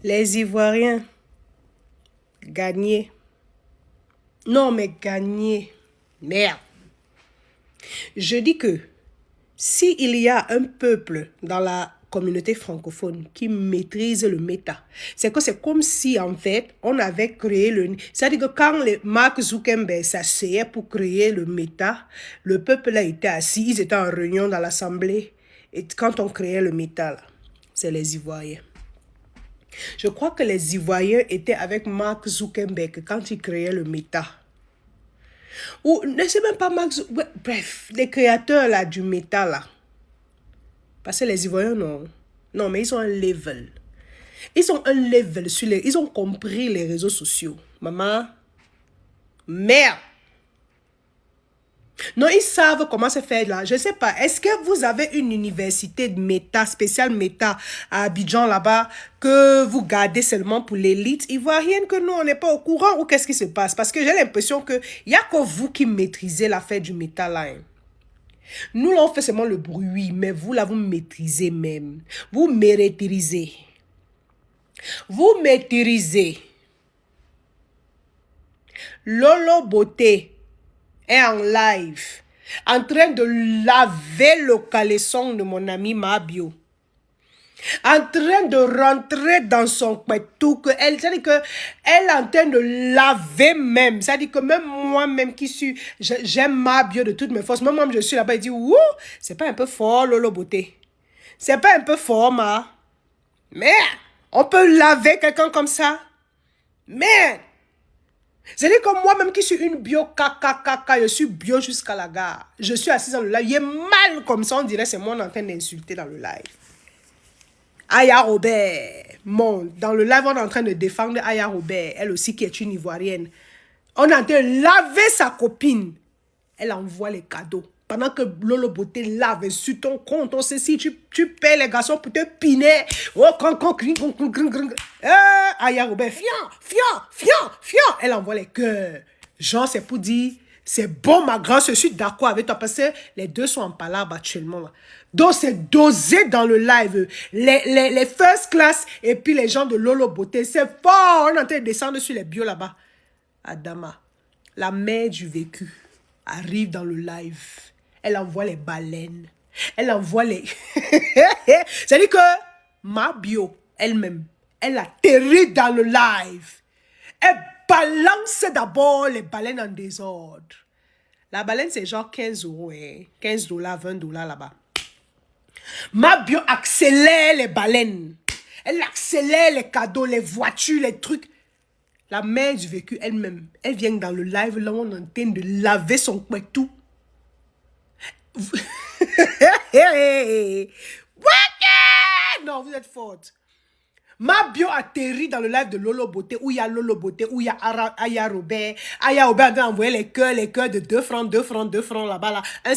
Les Ivoiriens, gagner. Non, mais gagner. Merde. Je dis que s'il y a un peuple dans la communauté francophone qui maîtrise le méta, c'est que c'est comme si, en fait, on avait créé le... C'est-à-dire que quand Mark Zuckerberg s'asseyait pour créer le méta, le peuple là était assis, ils étaient en réunion dans l'Assemblée. Et quand on créait le méta, là, c'est les Ivoiriens. Je crois que les Ivoiriens étaient avec Mark Zuckerberg quand il créait le méta. Ou ne c'est même pas Mark Zuckerberg. Bref, les créateurs là, du méta là. Parce que les Ivoiriens, non. Non, mais ils ont un level. Ils ont un level sur les... Ils ont compris les réseaux sociaux. Maman, merde. Non, ils savent comment se faire là. Je ne sais pas. Est-ce que vous avez une université de méta, spéciale méta à Abidjan là-bas, que vous gardez seulement pour l'élite ivoirienne, que nous, on n'est pas au courant ou qu'est-ce qui se passe? Parce que j'ai l'impression qu'il n'y a que vous qui maîtrisez l'affaire du méta là. Hein. Nous, là, on fait seulement le bruit, mais vous, là, vous maîtrisez même. Vous maîtrisez. Vous maîtrisez. Lolo Beauté est en live, en train de laver le caleçon de mon ami Mabio. En train de rentrer dans son pétou, c'est-à-dire qu'elle est en train de laver même. C'est-à-dire que même moi-même qui suis, j'aime Mabio de toutes mes forces. Même moi, je suis là-bas et dis, ouh, c'est pas un peu fort, Lolo Beauté. C'est pas un peu fort, ma. Mais on peut laver quelqu'un comme ça. Mais c'est-à-dire que moi-même qui suis une bio caca, je suis bio jusqu'à la gare. Je suis assise dans le live. Il est mal comme ça, on dirait que c'est moi en train d'insulter dans le live. Aya Robert monte. Dans le live, on est en train de défendre Aya Robert, elle aussi qui est une Ivoirienne. On est en train de laver sa copine. Elle envoie les cadeaux. Pendant que Lolo Beauté lave sur ton compte, on sait si tu payes les garçons pour te piner. Oh, Aya Robert, fiant. Elle envoie les cœurs. Genre, c'est pour dire, c'est bon, ma grande, je suis d'accord avec toi parce que les deux sont en palabre actuellement. Là. Donc, c'est dosé dans le live. Les first class et puis les gens de Lolo Beauté, c'est fort. On est en train de descendre sur les bios là-bas. Adama, la mère du vécu, arrive dans le live. Elle envoie les baleines. Elle envoie les... C'est-à-dire que ma bio, elle-même, elle atterrit dans le live. Elle balance d'abord les baleines en désordre. La baleine, c'est genre 15 €, hein? 15 $, 20 $ là-bas. Ma bio accélère les baleines. Elle accélère les cadeaux, les voitures, les trucs. La mère du vécu elle-même, elle vient dans le live, là, on est en train de laver son tout. Non, vous êtes forte. Ma bio atterrit dans le live de Lolo Beauté, où il y a Lolo Beauté, où il y a Aya Robert. Aya Robert a envoyé les cœurs de 2 francs, 2 francs, 2 francs là-bas, là. 1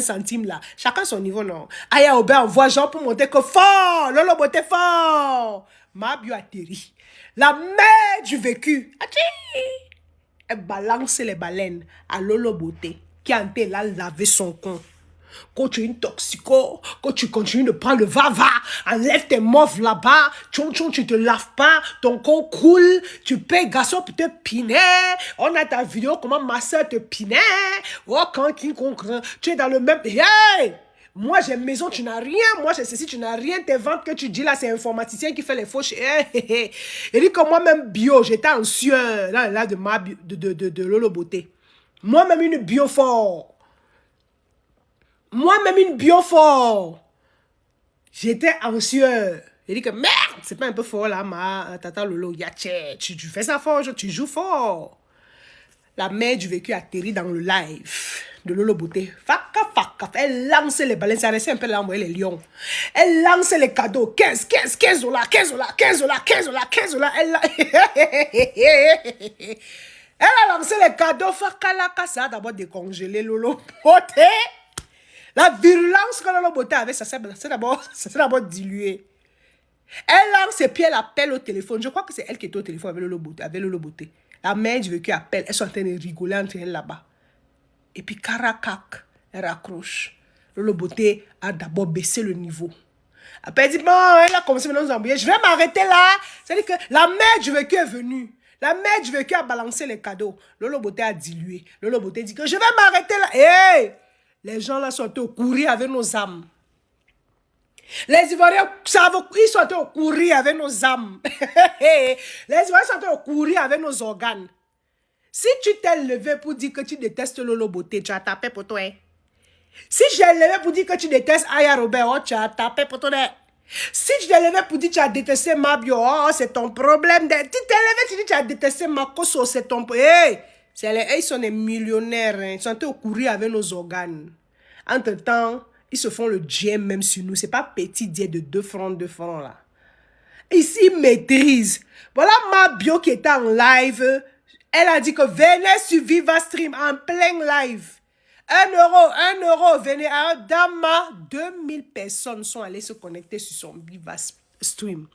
centime là. Chacun son niveau, non. Aya Robert envoie genre pour montrer que fort, Lolo Beauté fort. Ma bio atterrit. La mère du vécu. Elle balance les baleines à Lolo Beauté, qui a été là laver son compte. Quand tu es une toxico, quand tu continues de prendre le va-va, enlève tes mofs là-bas, tu te laves pas, ton corps coule, tu payes garçon pour te piner. On a ta vidéo, comment ma soeur te pinait. Oh, tu es dans le même... Hey! Moi, j'ai maison, tu n'as rien. Moi, j'ai ceci, tu n'as rien. Tes ventes que tu dis là, c'est informaticien qui fait les faux. Il dit que moi-même, bio, j'étais en sueur, là, de Lolo Beauté. Moi-même, une bio fort. Moi-même, une bio fort. J'étais en sueur. Il dit que merde, c'est pas un peu fort là, ma tata Lolo. Tu fais ça fort, tu joues fort. La mère du vécu atterrit dans le live de Lolo Beauté. Faka. Elle lance les baleines. Ça restait un peu là, envoyer les lions. Elle lance les cadeaux. 15 $, 15 $, 15 $, 15 $, 15 $, 15 $. Elle a lancé les cadeaux. Faka, ça a d'abord décongelé Lolo Beauté. La virulence que Lolo Beauté avait, ça s'est d'abord dilué. Elle lance et puis elle appelle au téléphone. Je crois que c'est elle qui était au téléphone avec Lolo Beauté. La mère du vécu appelle. Elles sont en train de rigoler entre elles là-bas. Et puis, caracac, elle raccroche. Lolo Beauté a d'abord baissé le niveau. Après, elle dit, bon, elle a commencé maintenant à nous embrouiller. Je vais m'arrêter là. C'est-à-dire que la mère du vécu est venue. La mère du vécu a balancé les cadeaux. Lolo Beauté a dilué. Lolo Beauté dit que je vais m'arrêter là. Hey! Les gens là sont au courir avec nos âmes. Les Ivoiriens, ils sont au courir avec nos âmes. Les Ivoiriens sont au courir avec nos organes. Si tu t'es levé pour dire que tu détestes Lolo Beauté, tu as tapé pour toi. Si j'ai levé pour dire que tu détestes Aya Robert, oh, tu as tapé pour toi. Si tu t'es levé pour dire que tu as détesté Mabio, oh, c'est ton problème. Tu t'es levé, tu dis que tu as détesté Makoso, c'est ton problème. Hey, ils sont des millionnaires. Hein. Ils sont au courir avec nos organes. Entre-temps, ils se font le GM même sur nous. Ce n'est pas petit diète de 2 francs là. Ici, ils maîtrisent. Voilà Mabio qui était en live. Elle a dit que venez sur Viva Stream en plein live. 1 euro, venez à Dama. 2000 personnes sont allées se connecter sur son Viva Stream.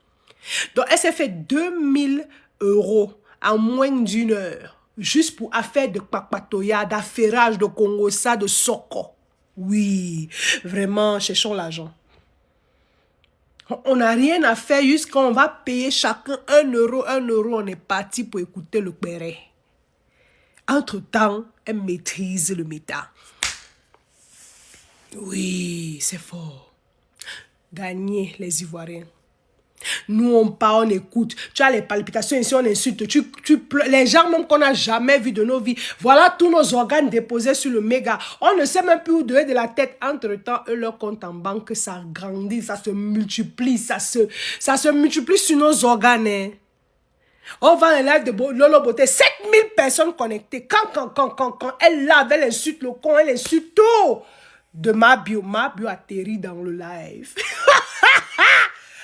Donc, elle s'est fait 2000 euros en moins d'1 heure. Juste pour affaire de Kpakpatoya, d'affairage, de Congossa, de Soko. Oui, vraiment, cherchons l'argent. On n'a rien à faire, juste quand on va payer chacun 1 euro, on est parti pour écouter le péré. Entre-temps, elle maîtrise le méta. Oui, c'est fort. Gagner les Ivoiriens. Nous, on parle, on écoute. Tu as les palpitations ici, on insulte. Tu pleures. Les gens même qu'on n'a jamais vu de nos vies. Voilà tous nos organes déposés sur le méga. On ne sait même plus où donner de la tête. Entre-temps, eux, leur compte en banque, ça grandit, ça se multiplie. Ça se multiplie sur nos organes. Hein. On va en live de Lolo Beauté. 7000 personnes connectées. Quand elle lave, elle insulte le con, elle insulte tout. De Mabio atterrit dans le live.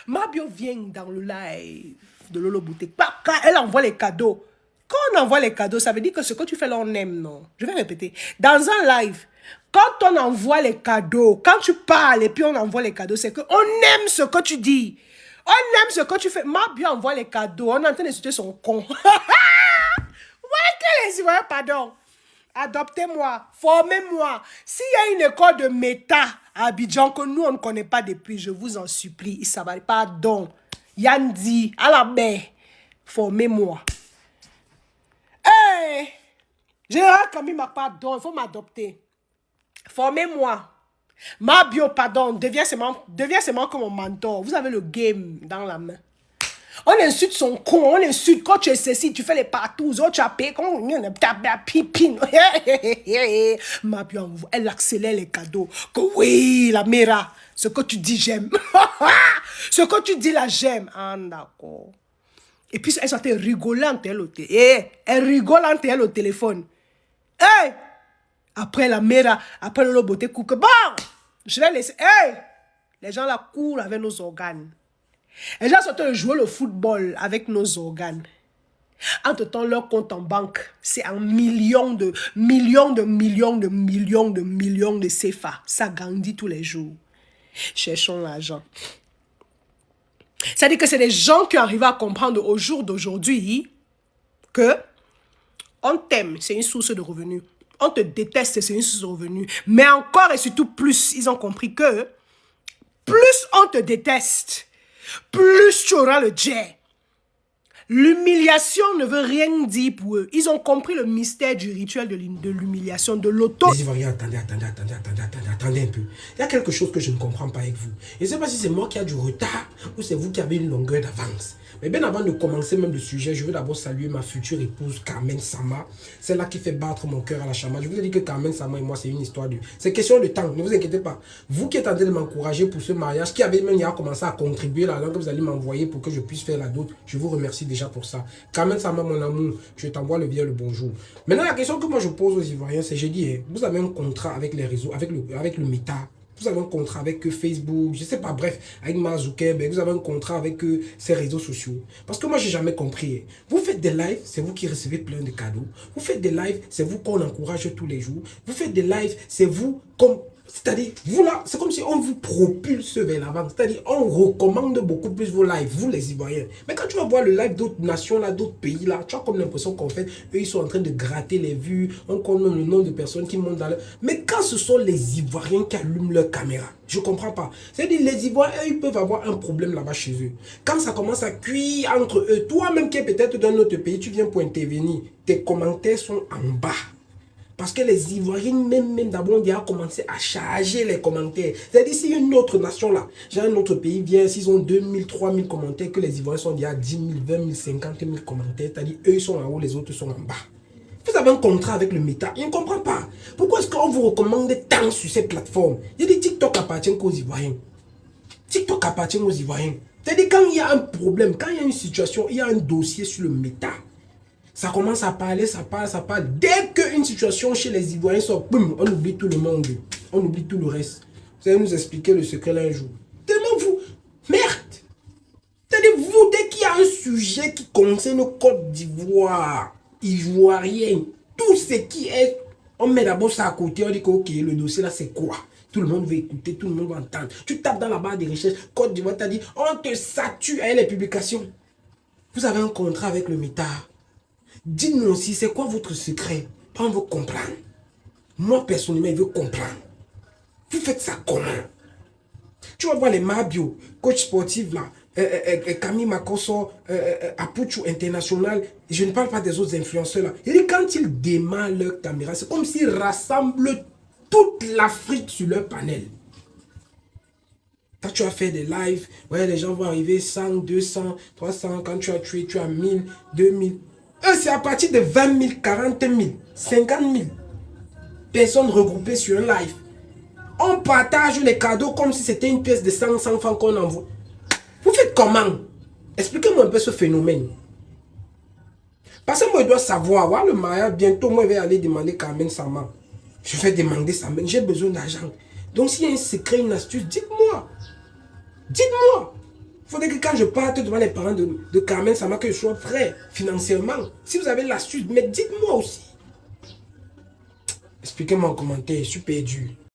Mabio vient dans le live de Lolo Beauté. Quand elle envoie les cadeaux. Quand on envoie les cadeaux, ça veut dire que ce que tu fais là, on aime, non? Je vais répéter. Dans un live, quand on envoie les cadeaux, quand tu parles et puis on envoie les cadeaux, c'est qu'on aime ce que tu dis. On aime ce que tu fais. Mabio envoie les cadeaux. On est en train d'insulter son con. Ouais, que les Ivoiriens, pardon. Adoptez-moi, formez-moi. S'il y a une école de méta à Abidjan que nous, on ne connaît pas depuis, je vous en supplie, ça va, pardon. Yandi, à la baie, formez-moi. Hey! Général Camille m'a pardon, il faut m'adopter. Formez-moi. Mabio, pardon, deviens seulement comme mon mentor. Vous avez le game dans la main. On insulte son con, on insulte quand tu es ceci, tu fais les partous, tu as payé, quand on a pipine. Mabio, elle accélère les cadeaux. Que oui, la mera, ce que tu dis, j'aime. Ce que tu dis là, j'aime. Ah, d'accord. Et puis, elle sortait rigolante, elle rigolante, elle au téléphone. Hey! Après la mera, après le beauté, coupe. Bon, je vais laisser. Hey! Les gens là courent avec nos organes. Les gens sont en train de jouer le football avec nos organes. Entre-temps, leur compte en banque, c'est en millions de CFA. Ça grandit tous les jours. Cherchons l'argent. C'est-à-dire que c'est des gens qui arrivent à comprendre au jour d'aujourd'hui que on t'aime, c'est une source de revenus. On te déteste, c'est une source de revenus. Mais encore et surtout plus, ils ont compris que plus on te déteste, plus tu auras le jet. L'humiliation ne veut rien dire pour eux. Ils ont compris le mystère du rituel de l'humiliation, de l'auto. Les Ivoiriens, attendez un peu. Il y a quelque chose que je ne comprends pas avec vous. Je ne sais pas si c'est moi qui ai du retard ou c'est vous qui avez une longueur d'avance. Mais bien avant de commencer même le sujet, je veux d'abord saluer ma future épouse Carmen Sama. Celle-là qui fait battre mon cœur à la chamade. Je vous ai dit que Carmen Sama et moi, c'est une histoire de... C'est question de temps, ne vous inquiétez pas. Vous qui êtes en train de m'encourager pour ce mariage, qui avez même commencé à contribuer l'argent que vous allez m'envoyer pour que je puisse faire la dot, je vous remercie déjà pour ça. Carmen Sama, mon amour, je t'envoie le bien, le bonjour. Maintenant, la question que moi je pose aux Ivoiriens, c'est, je dis, vous avez un contrat avec les réseaux, avec le méta. Vous avez un contrat avec Facebook, je sais pas, bref, avec Mark Zuckerberg, vous avez un contrat avec ces réseaux sociaux. Parce que moi, j'ai jamais compris. Vous faites des lives, c'est vous qui recevez plein de cadeaux. Vous faites des lives, c'est vous qu'on encourage tous les jours. Vous faites des lives, c'est vous comme... C'est-à-dire, vous là, c'est comme si on vous propulse vers l'avant. C'est-à-dire, on recommande beaucoup plus vos lives, vous les Ivoiriens. Mais quand tu vas voir le live d'autres nations, là, d'autres pays, là, tu as comme l'impression qu'en fait, eux, ils sont en train de gratter les vues, on compte même le nombre de personnes qui montent dans le... Mais quand ce sont les Ivoiriens qui allument leur caméra, je ne comprends pas. C'est-à-dire, les Ivoiriens, eux, ils peuvent avoir un problème là-bas chez eux. Quand ça commence à cuire entre eux, toi-même qui es peut-être d'un autre pays, tu viens pour intervenir, tes commentaires sont en bas. Parce que les Ivoiriens, même d'abord, ils ont commencé à charger les commentaires. C'est-à-dire, si une autre nation là, j'ai un autre pays vient, s'ils ont 2000, 3000 commentaires, que les Ivoiriens sont déjà 10 000, 20 000, 50 000 commentaires, c'est-à-dire, eux, ils sont en haut, les autres sont en bas. Vous avez un contrat avec le méta, je ne comprends pas. Pourquoi est-ce qu'on vous recommande tant sur ces plateformes? Il dit TikTok appartient qu'aux Ivoiriens. TikTok appartient aux Ivoiriens. C'est-à-dire, quand il y a un problème, quand il y a une situation, il y a un dossier sur le méta. Ça commence à parler, ça parle. Dès qu'une situation chez les Ivoiriens sort, boum, on oublie tout le monde. On oublie tout le reste. Vous allez nous expliquer le secret là un jour. Tellement vous, merde. C'est-à-dire vous, dès qu'il y a un sujet qui concerne Côte d'Ivoire, Ivoirien, tout ce qui est, on met d'abord ça à côté, on dit que ok, le dossier là c'est quoi? Tout le monde veut écouter, tout le monde va entendre. Tu tapes dans la barre de recherche, Côte d'Ivoire, t'as dit, on te sature avec les publications. Vous avez un contrat avec le méta. Dites-nous aussi, c'est quoi votre secret? On veut comprendre. Moi, personnellement, je veux comprendre. Vous faites ça comment? Tu vas voir les Mabio, coach sportif là, Camille Makosso, Apuchu International, je ne parle pas des autres influenceurs là. Et quand ils démarrent leur caméra, c'est comme s'ils rassemblent toute l'Afrique sur leur panel. Quand tu as fait des lives, ouais, les gens vont arriver 100, 200, 300, quand tu as tué, tu as 1000, 2000. C'est à partir de 20 000, 40 000, 50 000 personnes regroupées sur un live. On partage les cadeaux comme si c'était une pièce de 100 francs qu'on envoie. Vous faites comment? Expliquez-moi un peu ce phénomène. Parce que moi, je dois savoir. Voilà, le mariage, bientôt, moi, je vais aller demander Carmen Sama. Je vais demander Sama. J'ai besoin d'argent. Donc, s'il y a un secret, une astuce, dites-moi. Dites-moi. Il faudrait que quand je parte devant les parents de Carmen Sama, que je sois prêt financièrement. Si vous avez l'astuce, mais dites-moi aussi. Expliquez-moi en commentaire, je suis perdu.